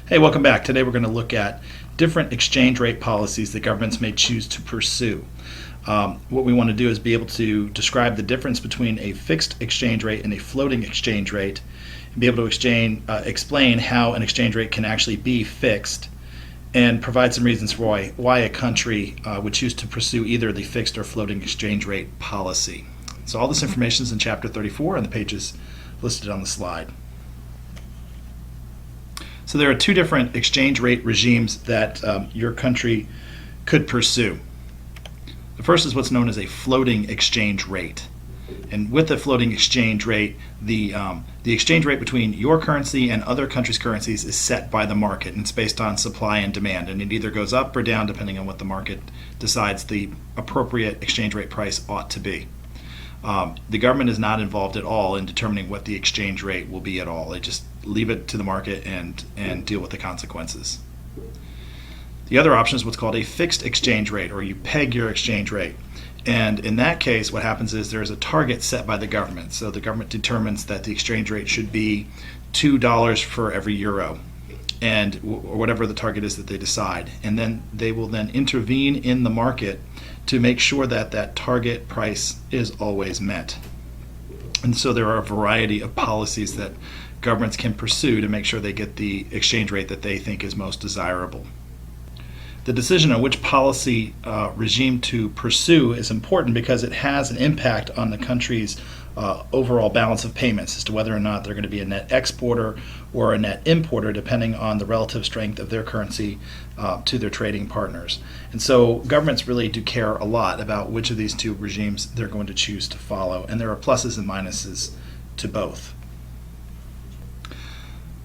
Hey, welcome back. Today we're going to look at different exchange rate policies that governments may choose to pursue. What we want to do is be able to describe the difference between a fixed exchange rate and a floating exchange rate, and be able to explain how an exchange rate can actually be fixed, and provide some reasons for why a country would choose to pursue either the fixed or floating exchange rate policy. So all this information is in Chapter 34 on the pages listed on the slide. So there are two different exchange rate regimes that your country could pursue. The first is what's known as a floating exchange rate. And with the floating exchange rate, the exchange rate between your currency and other countries' currencies is set by the market, and it's based on supply and demand. And it either goes up or down depending on what the market decides the appropriate exchange rate price ought to be. The government is not involved at all in determining what the exchange rate will be at all. They just leave it to the market and deal with the consequences. The other option is what's called a fixed exchange rate, or you peg your exchange rate. And in that case, what happens is there's a target set by the government. So the government determines that the exchange rate should be $2 for every euro, or whatever the target is that they decide. And then they will then intervene in the market to make sure that that target price is always met. And so there are a variety of policies that governments can pursue to make sure they get the exchange rate that they think is most desirable. The decision on which policy regime to pursue is important because it has an impact on the country's overall balance of payments as to whether or not they're going to be a net exporter or a net importer, depending on the relative strength of their currency to their trading partners. And so governments really do care a lot about which of these two regimes they're going to choose to follow, and there are pluses and minuses to both.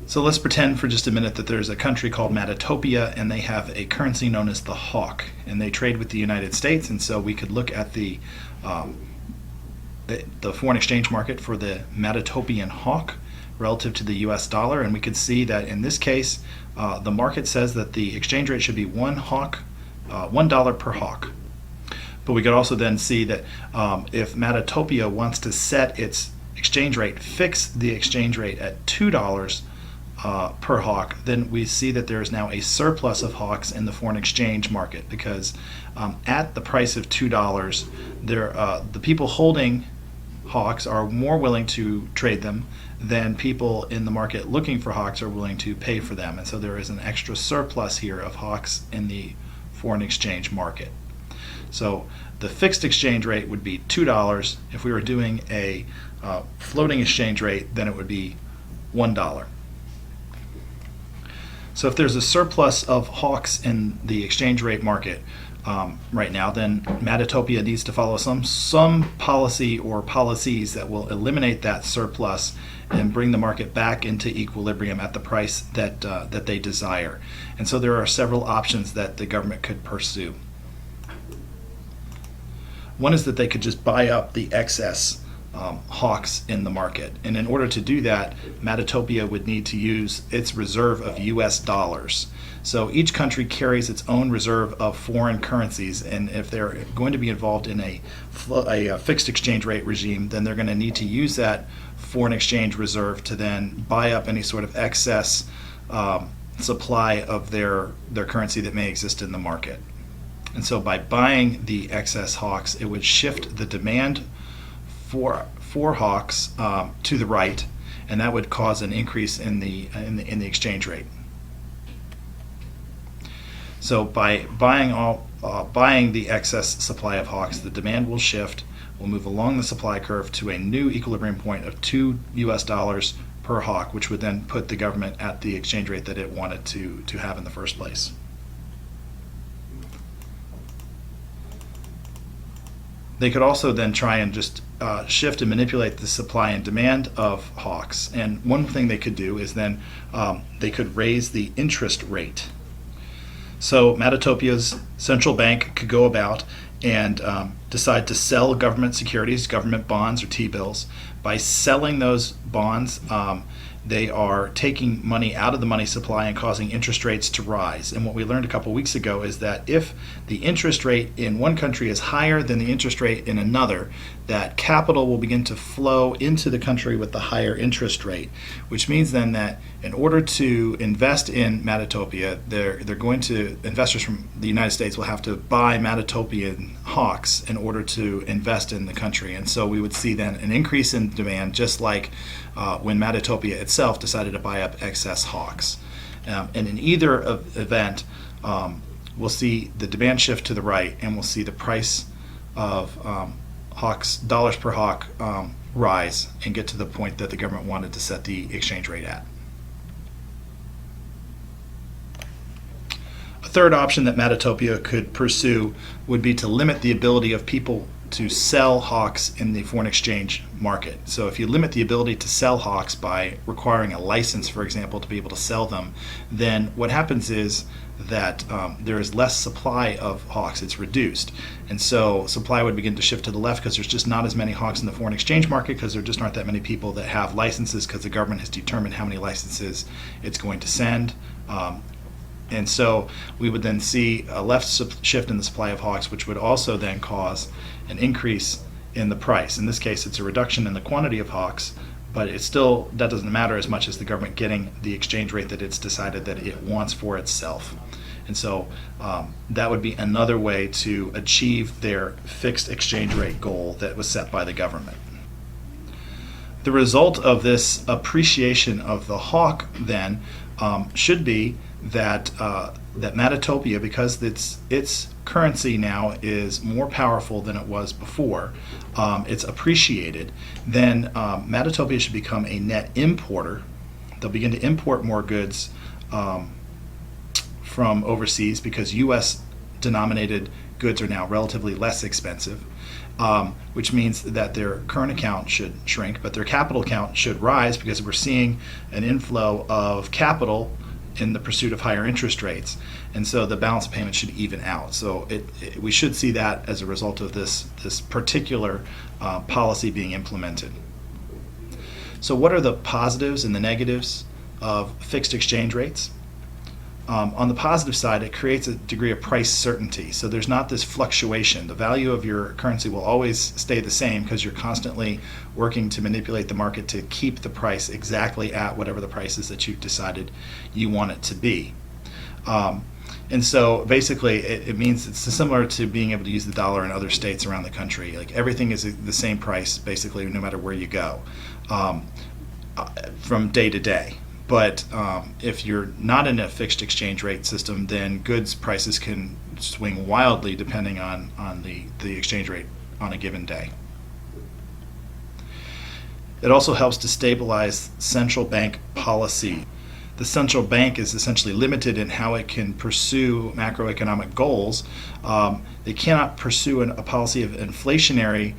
So let's pretend for just a minute that there's a country called Matatopia, and they have a currency known as the hawk, and they trade with the United States. And so we could look at the foreign exchange market for the Matatopian hawk relative to the US dollar, and we could see that in this case the market says that the exchange rate should be $1 per hawk. But we could also then see that if Matatopia wants to set its exchange rate, fix the exchange rate at $2 per hawk, then we see that there is now a surplus of hawks in the foreign exchange market, because at the price of $2, the people holding hawks are more willing to trade them than people in the market looking for hawks are willing to pay for them. And so there is an extra surplus here of hawks in the foreign exchange market. So the fixed exchange rate would be $2. If we were doing a floating exchange rate, then it would be $1. So if there's a surplus of hawks in the exchange rate market right now, then Matatopia needs to follow some policy or policies that will eliminate that surplus and bring the market back into equilibrium at the price that they desire. And so there are several options that the government could pursue. One is that they could just buy up the excess hawks in the market, and in order to do that, Matatopia would need to use its reserve of US dollars. So each country carries its own reserve of foreign currencies, and if they're going to be involved in a fixed exchange rate regime, then they're going to need to use that foreign exchange reserve to then buy up any sort of excess supply of their currency that may exist in the market. And so by buying the excess hawks, it would shift the demand for hawks to the right, and that would cause an increase in the exchange rate. So by buying the excess supply of hawks, the demand will shift. We'll move along the supply curve to a new equilibrium point of $2 US per hawk, which would then put the government at the exchange rate that it wanted to have in the first place. They could also then try and just shift and manipulate the supply and demand of hawks. And one thing they could do is then they could raise the interest rate. So Matatopia's central bank could go about and decide to sell government securities, government bonds or T-bills. By selling those bonds, they are taking money out of the money supply and causing interest rates to rise. And what we learned a couple weeks ago is that if the interest rate in one country is higher than the interest rate in another, that capital will begin to flow into the country with the higher interest rate, which means then that in order to invest in Mattotopia, investors from the United States will have to buy Mattotopian hawks in order to invest in the country. And so we would see then an increase in demand, just like when Mattotopia itself decided to buy up excess hawks. And in either event, we'll see the demand shift to the right, and we'll see the price of hawks, dollars per hawk, rise and get to the point that the government wanted to set the exchange rate at. A third option that Mattotopia could pursue would be to limit the ability of people to sell hawks in the foreign exchange market. So if you limit the ability to sell hawks by requiring a license, for example, to be able to sell them, then what happens is that there is less supply of hawks. It's reduced. And so supply would begin to shift to the left because there's just not as many hawks in the foreign exchange market, because there just aren't that many people that have licenses, because the government has determined how many licenses it's going to send. And so we would then see a left shift in the supply of hawks, which would also then cause an increase in the price. In this case, it's a reduction in the quantity of hawks, but that doesn't matter as much as the government getting the exchange rate that it's decided that it wants for itself. And so that would be another way to achieve their fixed exchange rate goal that was set by the government. The result of this appreciation of the hawk then should be that Mattotopia, because its currency now is more powerful than it was before, it's appreciated, then Mattotopia should become a net importer. They'll begin to import more goods from overseas, because U.S. denominated goods are now relatively less expensive, which means that their current account should shrink, but their capital account should rise, because we're seeing an inflow of capital in the pursuit of higher interest rates, and so the balance of payments should even out. So we should see that as a result of this particular policy being implemented. So what are the positives and the negatives of fixed exchange rates? On the positive side, it creates a degree of price certainty. So there's not this fluctuation. The value of your currency will always stay the same, because you're constantly working to manipulate the market to keep the price exactly at whatever the price is that you've decided you want it to be. And so basically it means it's similar to being able to use the dollar in other states around the country. Like, everything is the same price basically no matter where you go, from day to day. But if you're not in a fixed exchange rate system, then goods prices can swing wildly depending on the exchange rate on a given day. It also helps to stabilize central bank policy. The central bank is essentially limited in how it can pursue macroeconomic goals. They cannot pursue a policy of inflationary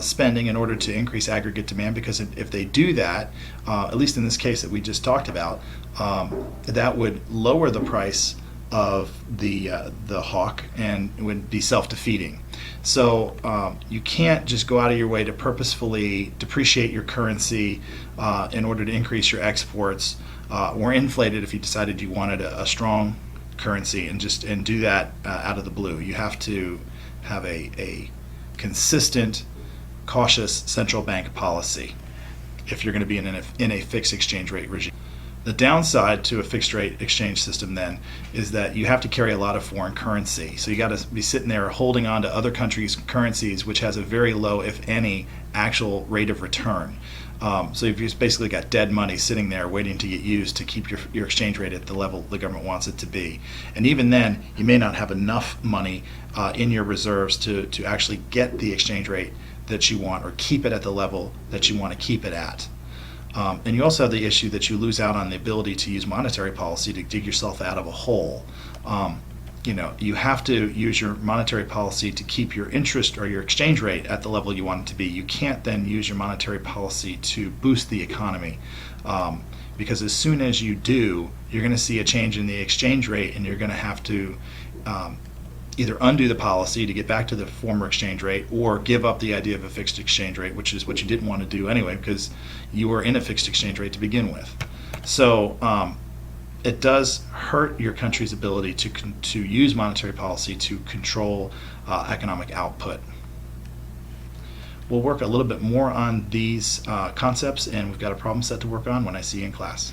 spending in order to increase aggregate demand, because if they do that, at least in this case that we just talked about, that would lower the price of the hawk, and it would be self-defeating. So you can't just go out of your way to purposefully depreciate your currency in order to increase your exports, or inflate it if you decided you wanted a strong currency and do that out of the blue. You have to have a consistent, cautious central bank policy if you're going to be in a fixed exchange rate regime. The downside to a fixed rate exchange system then is that you have to carry a lot of foreign currency. So you got to be sitting there holding on to other countries' currencies, which has a very low, if any, actual rate of return. So you've just basically got dead money sitting there waiting to get used to keep your exchange rate at the level the government wants it to be. And even then, you may not have enough money in your reserves to actually get the exchange rate that you want, or keep it at the level that you want to keep it at. And you also have the issue that you lose out on the ability to use monetary policy to dig yourself out of a hole. You have to use your monetary policy to keep your interest or your exchange rate at the level you want it to be. You can't then use your monetary policy to boost the economy, because as soon as you do, you're going to see a change in the exchange rate, and you're going to have to either undo the policy to get back to the former exchange rate or give up the idea of a fixed exchange rate, which is what you didn't want to do anyway because you were in a fixed exchange rate to begin with. So it does hurt your country's ability to use monetary policy to control economic output. We'll work a little bit more on these concepts, and we've got a problem set to work on when I see you in class.